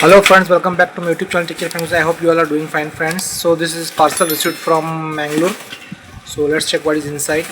Hello friends, welcome back to my YouTube channel Teacher Friends. I hope you all are doing fine friends. So this is parcel received from Mangalore. So let's check what is inside.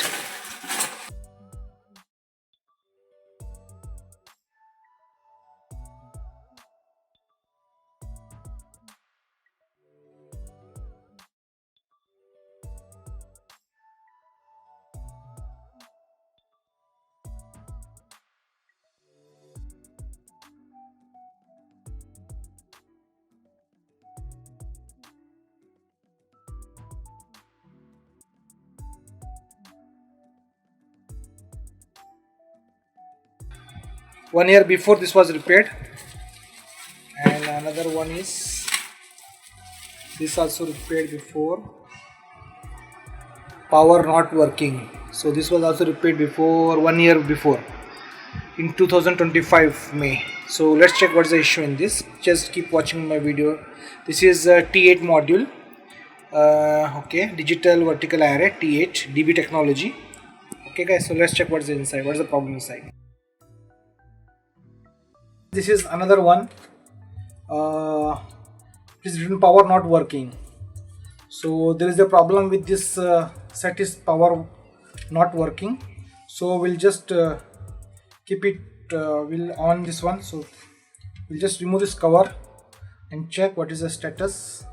One year before this was repaired, and another one is this also repaired before. Power not working. So this was also repaired before 1 year before in 2025 May. So let's check what's the issue in this. Just keep watching my video. This is a T8 module. Okay, digital vertical array T8 DB technology. Okay guys, so let's check what's inside. What's the problem inside? This is another one. It is written power not working. So there is a problem with this set is power not working. So we'll just keep it. We'll on this one. So we'll just remove this cover and check what is the status.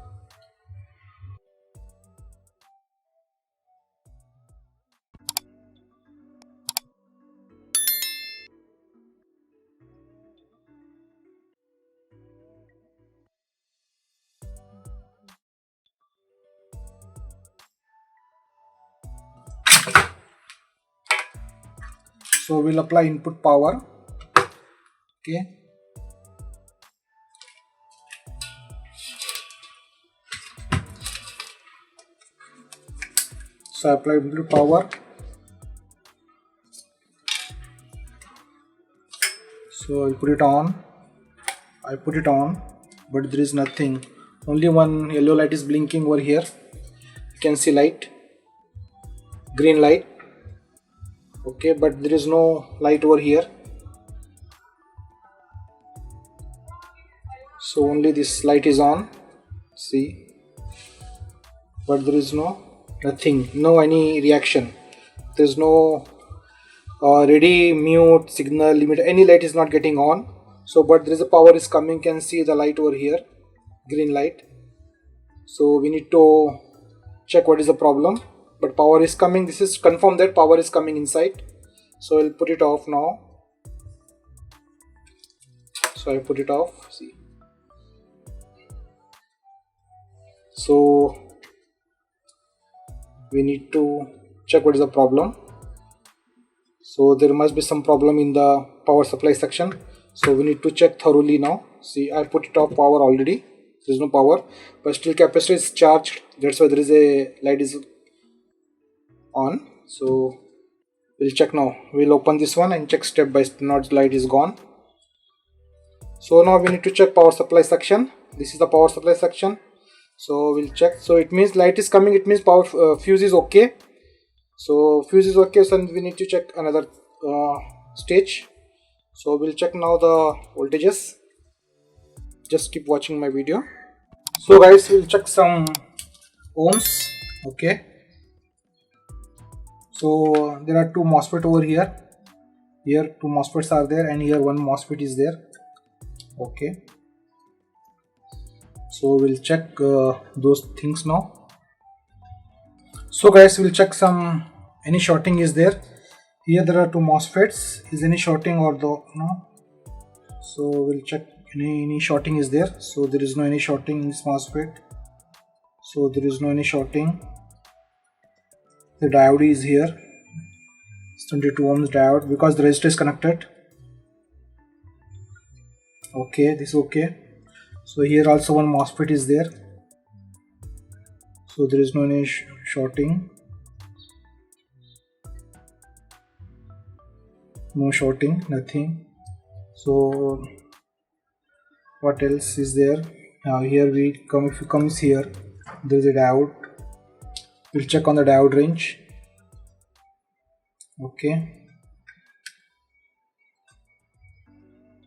So we'll apply input power. Okay. So I apply input power. So I put it on. But there is nothing. Only one yellow light is blinking over here. You can see light, green light. Okay, but there is no light over here. So only this light is on. See, but there is nothing, no any reaction. There is no ready, mute, signal, limit. Any light is not getting on. So, but there is a power is coming. Can see the light over here, green light. So we need to check what is the problem. But power is coming. This is confirm that power is coming inside. So I'll put it off now. So I put it off. See. So we need to check what is the problem. So there must be some problem in the power supply section. So we need to check thoroughly now. See, I put it off power already. There is no power, but still capacitor is charged. That's why there is a light is on. So we'll check now. We'll open this one and check step by step. Now the light is gone. So now we need to check power supply section. This is the power supply section. So we'll check. So it means light is coming. It means power fuse is okay. So fuse is okay. So we need to check another stage. So we'll check now the voltages. Just keep watching my video. So guys, we'll check some ohms. Okay. So there are two MOSFET over here. Here two MOSFETs are there, and here one MOSFET is there. Okay. So we'll check those things now. So guys, we'll check some any shorting is there. Here there are two MOSFETs. Is any shorting or no? So we'll check any shorting is there. So there is no any shorting in this MOSFET. So there is no any shorting. The diode is here. It's 22 ohms diode because the resistor is connected. Okay, this is okay. So here also one MOSFET is there. So there is no any shorting. No shorting, nothing. So what else is there? Now here we come, if you comes here, there is a diode. We'll check on the diode range. Okay.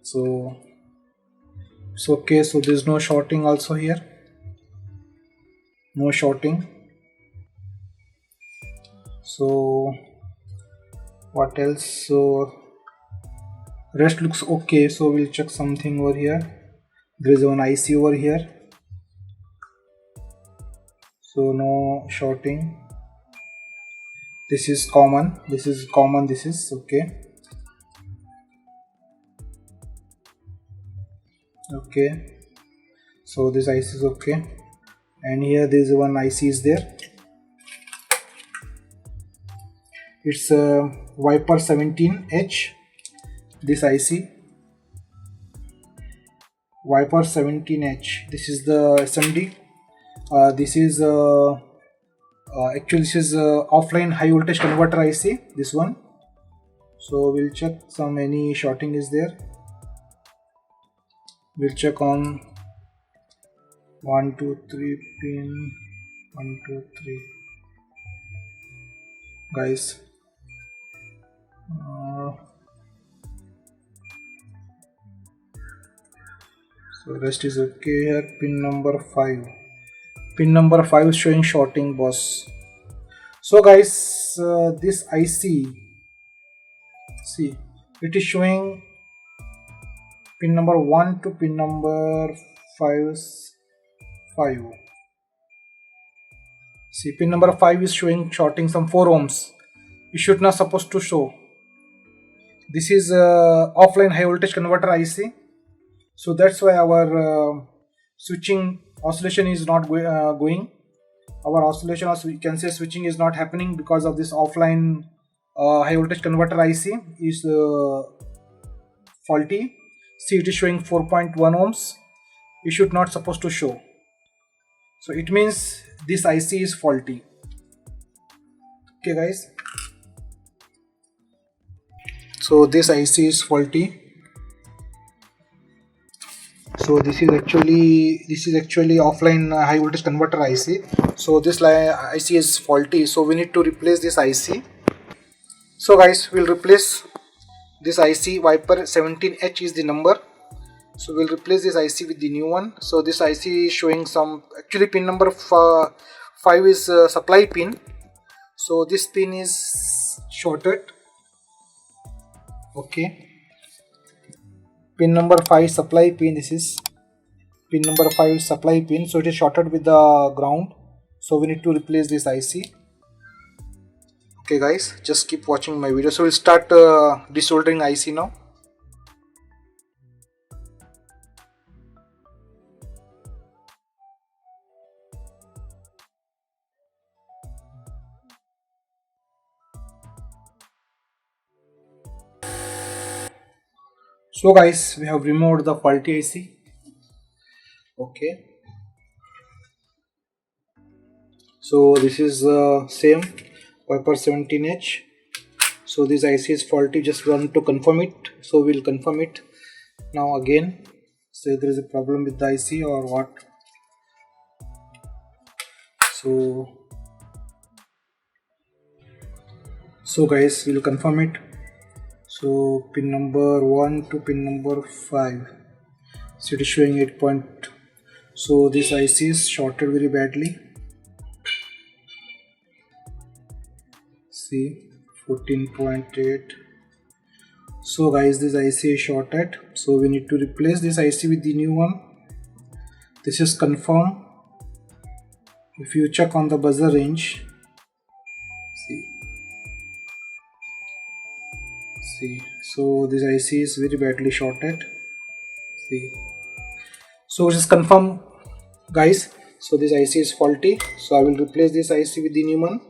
So So okay, so there's no shorting also here, no shorting. So what else? So rest looks okay, so we'll check something over here. There is one IC over here, so no shorting. This is common, this is common, this is okay. Okay, so this IC is okay, and here there is one IC is there. It's a Viper 17H, this IC Viper 17H. This is the SMD. This is actually this is offline high voltage converter IC, this one. So we'll check some any shorting is there. We'll check on 1 2 3 pin 1 2 3 guys. So rest is okay here. Pin number 5. Pin number 5 is showing shorting, boss. So guys, this IC, see, it is showing pin number 1 to pin number 5. See, pin number 5 is showing shorting some 4 ohms. It should not supposed to show. This is offline high voltage converter IC. So that's why our switching oscillation is not going. Our oscillation, or you can say switching, is not happening because of this offline high voltage converter IC is faulty. See, it is showing 4.1 ohms. It should not supposed to show. So it means this IC is faulty. Okay guys, so this IC is faulty. So this is actually offline high voltage converter IC. So this IC is faulty, so we need to replace this IC. So guys, we'll replace this IC. Viper 17H is the number, so we'll replace this IC with the new one. So this IC is showing some, actually pin number 5 is supply pin, so this pin is shorted. Okay, pin number 5 supply pin, this is pin number 5 supply pin, so it is shorted with the ground, so we need to replace this IC. Okay guys, just keep watching my video. So we'll start desoldering IC now. So guys, we have removed the faulty IC. Okay, so this is same Viper 17H. So this IC is faulty, just want to confirm it, so we'll confirm it now again. Say there is a problem with the IC or what. So guys, we'll confirm it. So pin number 1 to pin number 5, so it is showing 8 point. So this IC is shorted very badly. See, 14.8. So guys, this IC is shorted, so we need to replace this IC with the new one. This is confirmed. If you check on the buzzer range, see, so this IC is very badly shorted. See, so this is confirmed guys. So this IC is faulty, so I will replace this IC with the new one.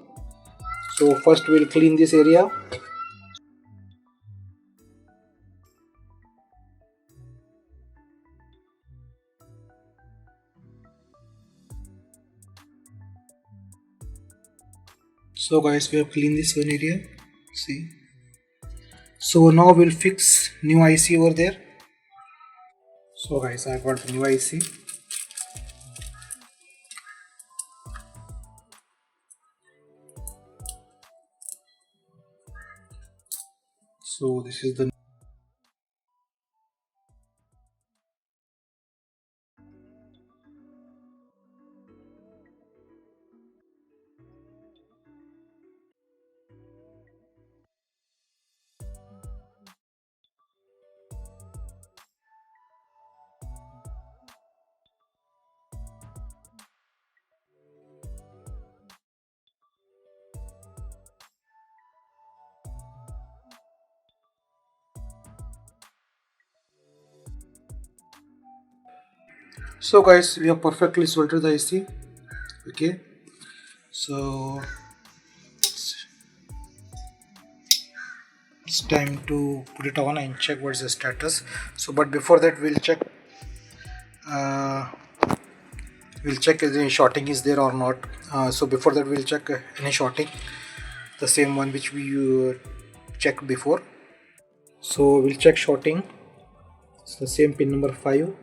So first we'll clean this area. So guys, we have cleaned this one area. See, so now we'll fix new IC over there. So guys, I got the new IC. So this is the So guys, we have perfectly soldered the IC. Okay, so it's time to put it on and check what's the status. So but before that uh, we'll check if any shorting is there or not. So before that we'll check any shorting, the same one which we checked before. So we'll check shorting. It's the same pin number 5.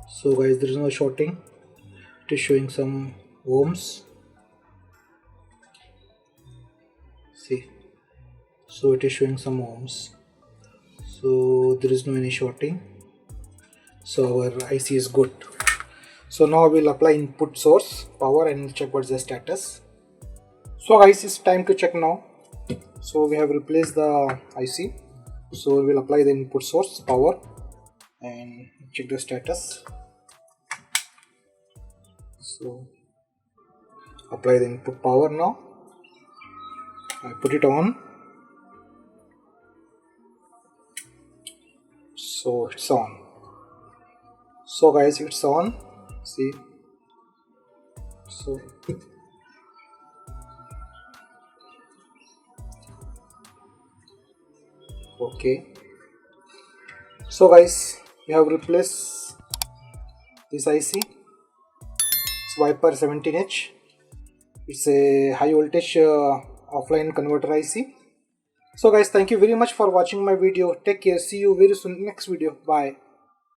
So guys, there is no shorting. It is showing some ohms. See, so it is showing some ohms. So there is no any shorting. So our IC is good. So now we'll apply input source power and check what's the status. So guys, it's time to check now. So we have replaced the IC. So we'll apply the input source power and check the status. So apply the input power now. I put it on. So it's on. So guys, it's on. See. So okay. So guys, we have replaced this IC. It's Viper 17H. It's a high voltage offline converter IC. So guys, thank you very much for watching my video. Take care. See you very soon in next video. Bye.